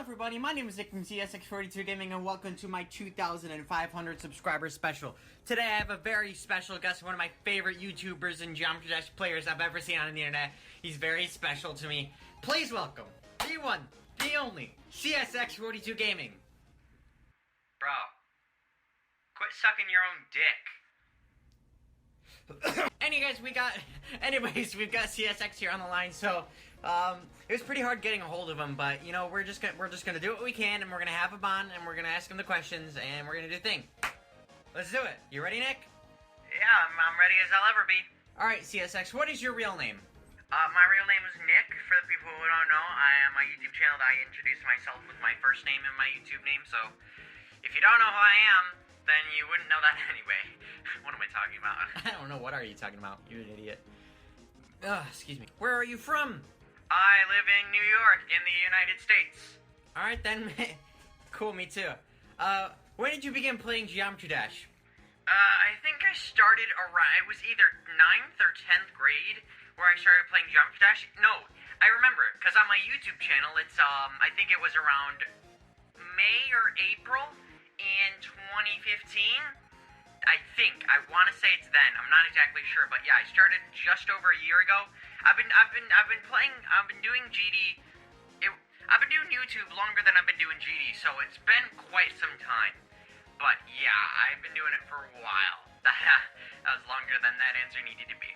everybody, my name is Nick from csx42gaming and welcome to my 2,500 subscriber special. Today I have a very special guest, one of my favorite YouTubers and Geometry Dash players I've ever seen on the internet. He's very special to me. Please welcome the one, the only, csx42gaming. Bro, quit sucking your own dick. Anyways, we've got CSX here on the line, so it was pretty hard getting a hold of him, but you know, we're just gonna do what we can, and we're gonna have him on, and we're gonna ask him the questions, and we're gonna do the thing. Let's do it. You ready, Nick? Yeah, I'm ready as I'll ever be. All right, CSX, what is your real name? My real name is Nick. For the people who don't know, I am my YouTube channel that I introduce myself with my first name and my YouTube name, so if you don't know who I am, then you wouldn't know that anyway. What am I talking about? I don't know. What are you talking about? You're an idiot. Excuse me. Where are you from? I live in New York, in the United States. Alright then. Cool, me too. When did you begin playing Geometry Dash? I think I started around, it was either 9th or 10th grade where I started playing Geometry Dash. No, I remember, because on my YouTube channel, it's, I think it was around May or April in 2015. I think. I want to say it's then. I'm not exactly sure, but yeah, I started just over a year ago. I've been doing GD. I've been doing YouTube longer than I've been doing GD, so it's been quite some time. But yeah, I've been doing it for a while. That was longer than that answer needed to be.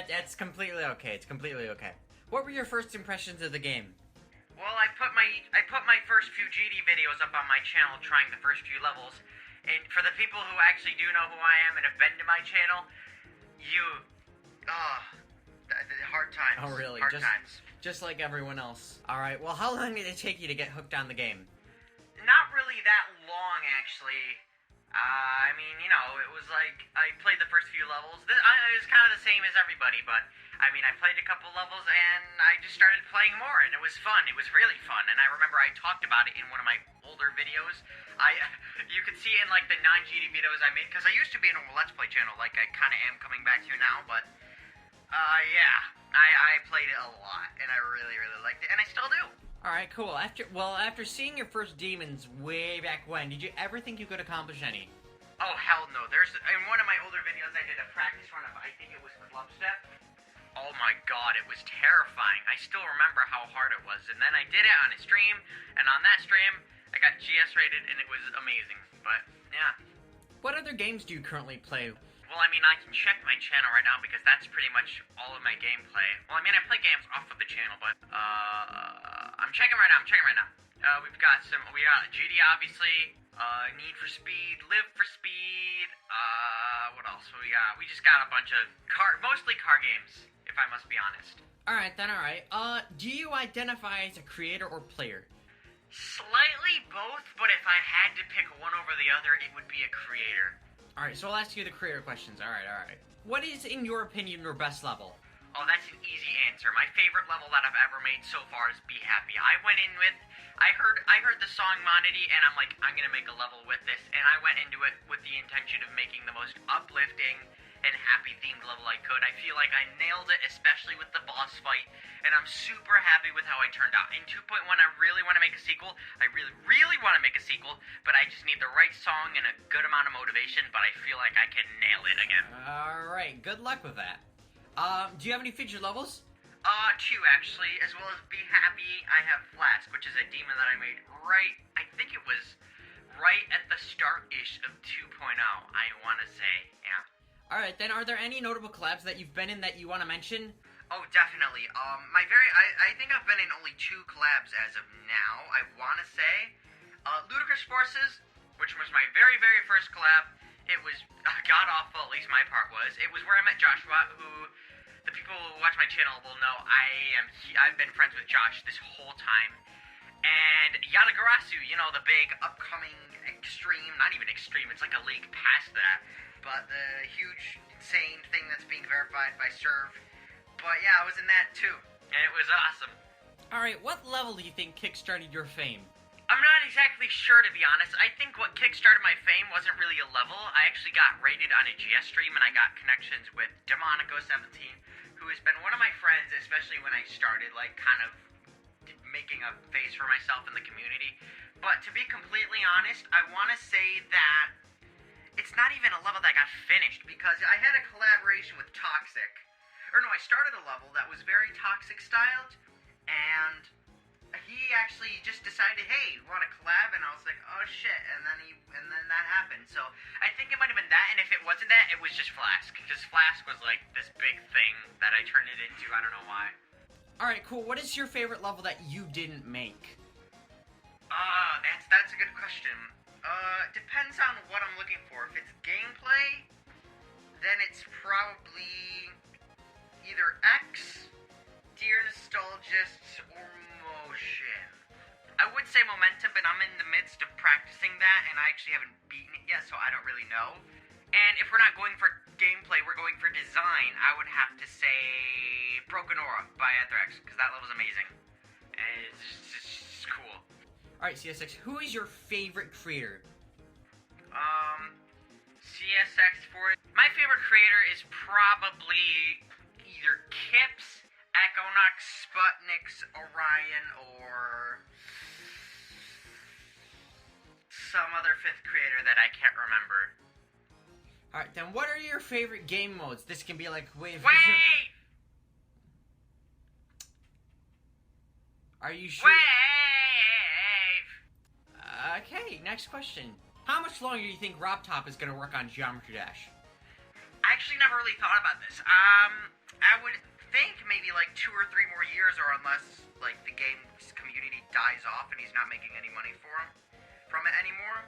That's completely okay. It's completely okay. What were your first impressions of the game? Well, I put my first few GD videos up on my channel, trying the first few levels. And for the people who actually do know who I am and have been to my channel, hard times. Oh, really? Hard times. Just like everyone else. Alright, well, how long did it take you to get hooked on the game? Not really that long, actually. I mean, you know, it was like, I played the first few levels. It was kind of the same as everybody, but, I mean, I played a couple levels, and I just started playing more, and it was fun. It was really fun, and I remember I talked about it in one of my older videos. You could see in, like, the non-GD videos I made, because I used to be in a Let's Play channel, like I kind of am coming back to now, but, yeah. I played it a lot, and I really, really liked it, and I still do. Alright, cool. After seeing your first demons way back when, did you ever think you could accomplish any? Oh, hell no. In one of my older videos, I did a practice run of, I think it was club step. Oh my god, it was terrifying. I still remember how hard it was, and then I did it on a stream, and on that stream, I got GS rated, and it was amazing, but, yeah. What other games do you currently play? Well, I mean, I can check my channel right now, because that's pretty much all of my gameplay. Well, I mean, I play games off of the channel, but, I'm checking right now, we got GD, obviously, Need for Speed, Live for Speed, what else we got? We just got a bunch of mostly car games, if I must be honest. Alright then, alright. Do you identify as a creator or player? Slightly both, but if I had to pick one over the other, it would be a creator. Alright, so I'll ask you the creator questions. Alright. What is, in your opinion, your best level? Oh, that's an easy answer. My favorite level that I've ever made so far is Be Happy. I went in with, I heard the song Monody, and I'm like, I'm gonna make a level with this, and I went into it with the intention of making the most uplifting and happy-themed level I could. I feel like I nailed it, especially with the boss fight, and I'm super happy with how I turned out. In 2.1, I really want to make a sequel. I really, really want to make a sequel, but I just need the right song and a good amount of motivation, but I feel like I can nail it again. Alright, good luck with that. Do you have any featured levels? Two, actually, as well as Be Happy. I have Flask, which is a demon that I made I think it was right at the start-ish of 2.0, I want to say, yeah. Alright, then are there any notable collabs that you've been in that you want to mention? Oh, definitely. I think I've been in only 2 collabs as of now, I want to say. Ludicrous Forces, which was my very, very first collab. It was god-awful, at least my part was. It was where I met Joshua, who the people who watch my channel will know I've been friends with Josh this whole time. And Yatagarasu, you know, the big upcoming extreme, not even extreme, it's like a league past that, but the huge, insane thing that's being verified by Serve. But yeah, I was in that too, and it was awesome. Alright, what level do you think kickstarted your fame? I'm not exactly sure, to be honest. I think what kickstarted my fame wasn't really a level. I actually got rated on a GS stream, and I got connections with Demonico17, who has been one of my friends, especially when I started, like, kind of making making a face for myself in the community. But to be completely honest, I want to say that it's not even a level that got finished, because I had a collaboration with Toxic. Or no, I started a level that was very Toxic styled, and he actually just decided, hey, you want to collab? And I was like, oh shit, and then that happened. So I think it might have been that, and if it wasn't that, it was just Flask, because Flask was like this big thing that I turned it into. I don't know why. Alright, cool. What is your favorite level that you didn't make? That's a good question. Depends on what I'm looking for. If it's gameplay, then it's probably either X, Dear Nostalgists, or Motion. I would say Momentum, but I'm in the midst of practicing that, and I actually haven't beaten it yet, so I don't really know. And if we're not going for gameplay, we're going for design, I would have to say Broken Aura by Anthrax, because that level's amazing. And it's just cool. Alright, CSX, who is your favorite creator? CSX4. My favorite creator is probably either Kips, Echonox, Sputniks, Orion, or some other fifth creator that I can't remember. Alright, then what are your favorite game modes? This can be like Wait! Are you sure? Wait! Okay, next question. How much longer do you think RobTop is going to work on Geometry Dash? I actually never really thought about this. I would think maybe like 2 or 3 more years, or unless like the game's community dies off and he's not making any money from it anymore.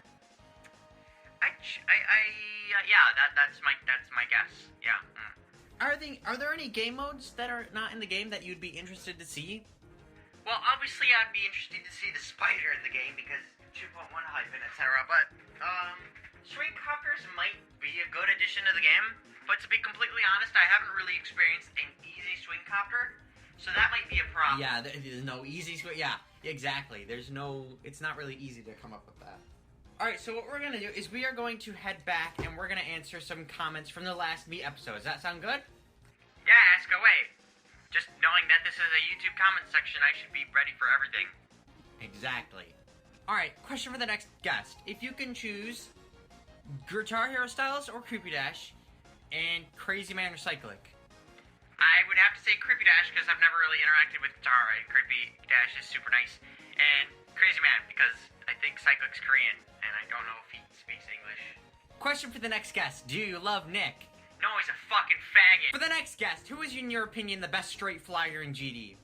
That's my guess. Yeah. Are there any game modes that are not in the game that you'd be interested to see? Well, obviously I'd be interested to see the spider in the game because 2.1 hype and etc. But swing copters might be a good addition to the game. But to be completely honest, I haven't really experienced an easy swing copter, so that might be a problem. Yeah, there's no easy swing. Yeah, exactly. It's not really easy to come up with that. Alright, so what we're going to do is we are going to head back and we're going to answer some comments from the last Meet episode. Does that sound good? Yeah, ask away. Just knowing that this is a YouTube comment section, I should be ready for everything. Exactly. Alright, question for the next guest. If you can choose Guitar Hero Styles or Creepy Dash, and Crazy Man or Cyclic? I would have to say Creepy Dash because I've never really interacted with Guitar, right? Creepy Dash is super nice. And Crazy Man because I think Cyclic's Korean, and I don't know if he speaks English. Question for the next guest. Do you love Nick? No, he's a fucking faggot. For the next guest, who is, in your opinion, the best straight flyer in GD?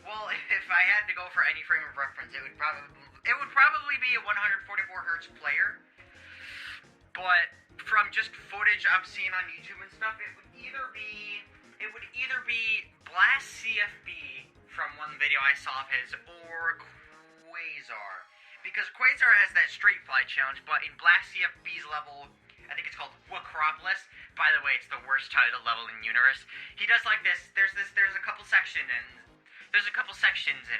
Well, if I had to go for any frame of reference, it would probably be a 144Hz player. But from just footage I've seen on YouTube and stuff, it would either be Blast CFB from one video I saw of his, or Quasar. Because Quasar has that straight fly challenge, but in Blast CFB's level, I think it's called Wacropolis. By the way, it's the worst title level in Universe. He does like this. There's a couple sections in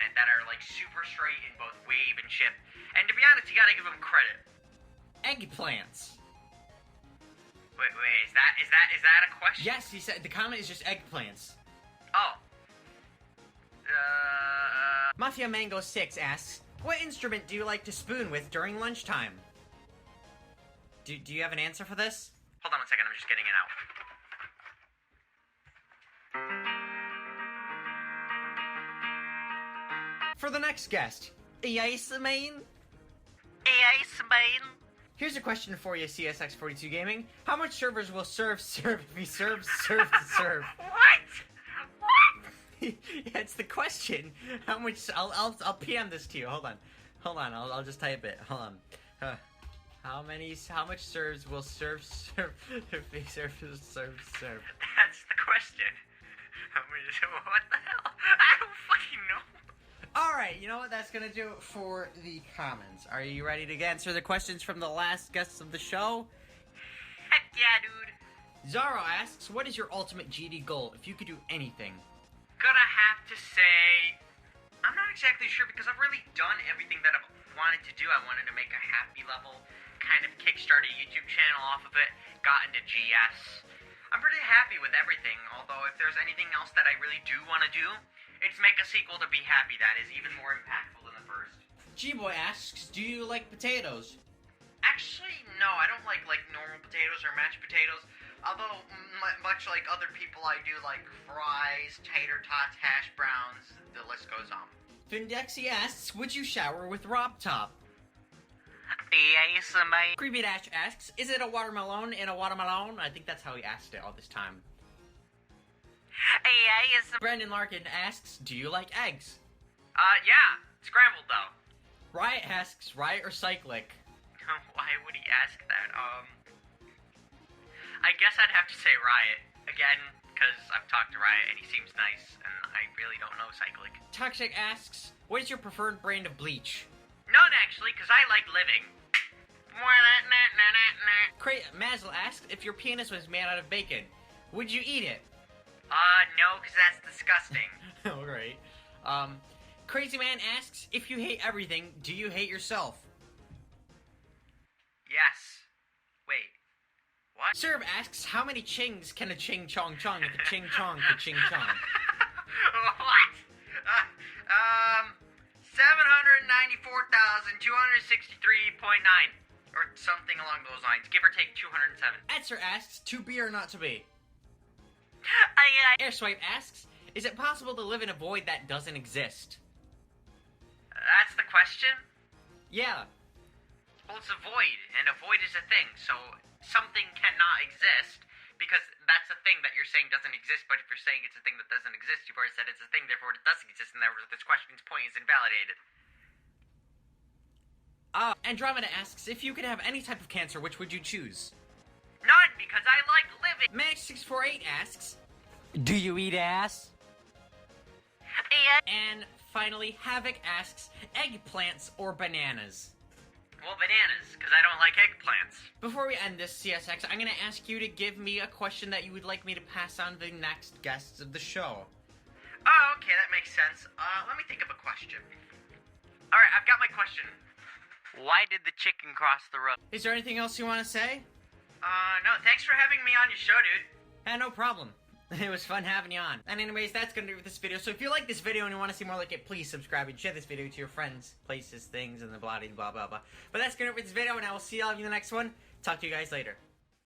it that are like super straight in both wave and chip. And to be honest, you gotta give him credit. Eggplants. Wait, is that a question? Yes, he said the comment is just eggplants. Oh. Mafia Mango 6 asks, what instrument do you like to spoon with during lunchtime? Do you have an answer for this? Hold on 1 second, I'm just getting it out. For the next guest, yes, main? Yes, man. Here's a question for you, csx42gaming. How much servers will serve if he serves? What? Yeah, it's the question. How much? I'll PM this to you. Hold on. I'll just type it. Hold on. How much serves will serve if he serves? That's the question. What the hell? I don't fucking know. Alright, you know what? That's gonna do it for the comments. Are you ready to answer the questions from the last guests of the show? Heck yeah, dude. Zaro asks, what is your ultimate GD goal if you could do anything? Gonna have to say, I'm not exactly sure because I've really done everything that I've wanted to do. I wanted to make a happy level, kind of kickstart a YouTube channel off of it, got into GS. I'm pretty happy with everything, although if there's anything else that I really do want to do, it's make a sequel to be happy that is even more impactful than the first. G-Boy asks, do you like potatoes? Actually, no, I don't like normal potatoes or mashed potatoes. Although, much like other people, I do like fries, tater tots, hash browns, the list goes on. Findexy asks, would you shower with Rob Top? Yes, mate. Creepy Dash asks, is it a watermelon in a watermelon? I think that's how he asked it all this time. Yes. Brandon Larkin asks, do you like eggs? Yeah. Scrambled, though. Riot asks, Riot or Cyclic? Why would he ask that? I guess I'd have to say Riot. Again, because I've talked to Riot and he seems nice, and I really don't know Cyclic. Toxic asks, what is your preferred brand of bleach? None, actually, because I like living. Mazel asks, if your penis was made out of bacon, would you eat it? No, because that's disgusting. Oh, great. Crazy Man asks, if you hate everything, do you hate yourself? Yes. Wait. What? Serb asks, how many chings can a ching chong chong if a ching chong could ching chong? What? 794,263.9. Or something along those lines. Give or take 207. Etzer asks, to be or not to be? Airswipe asks, is it possible to live in a void that doesn't exist? That's the question? Yeah. Well, it's a void, and a void is a thing, so something cannot exist, because that's a thing that you're saying doesn't exist, but if you're saying it's a thing that doesn't exist, you've already said it's a thing, therefore it does exist, and therefore this question's point is invalidated. Andromeda asks, if you could have any type of cancer, which would you choose? None, because I like living! Manix648 asks, do you eat ass? and finally, Havoc asks, eggplants or bananas? Well, bananas, because I don't like eggplants. Before we end this CSX, I'm going to ask you to give me a question that you would like me to pass on to the next guests of the show. Oh, okay, that makes sense. Let me think of a question. Alright, I've got my question. Why did the chicken cross the road? Is there anything else you want to say? No, thanks for having me on your show, dude. No problem. It was fun having you on. And anyways, that's gonna do it for this video. So if you like this video and you want to see more like it, please subscribe and share this video to your friends, places, things, and the blah blah blah blah. But that's gonna do it for this video, and I will see y'all in the next one. Talk to you guys later.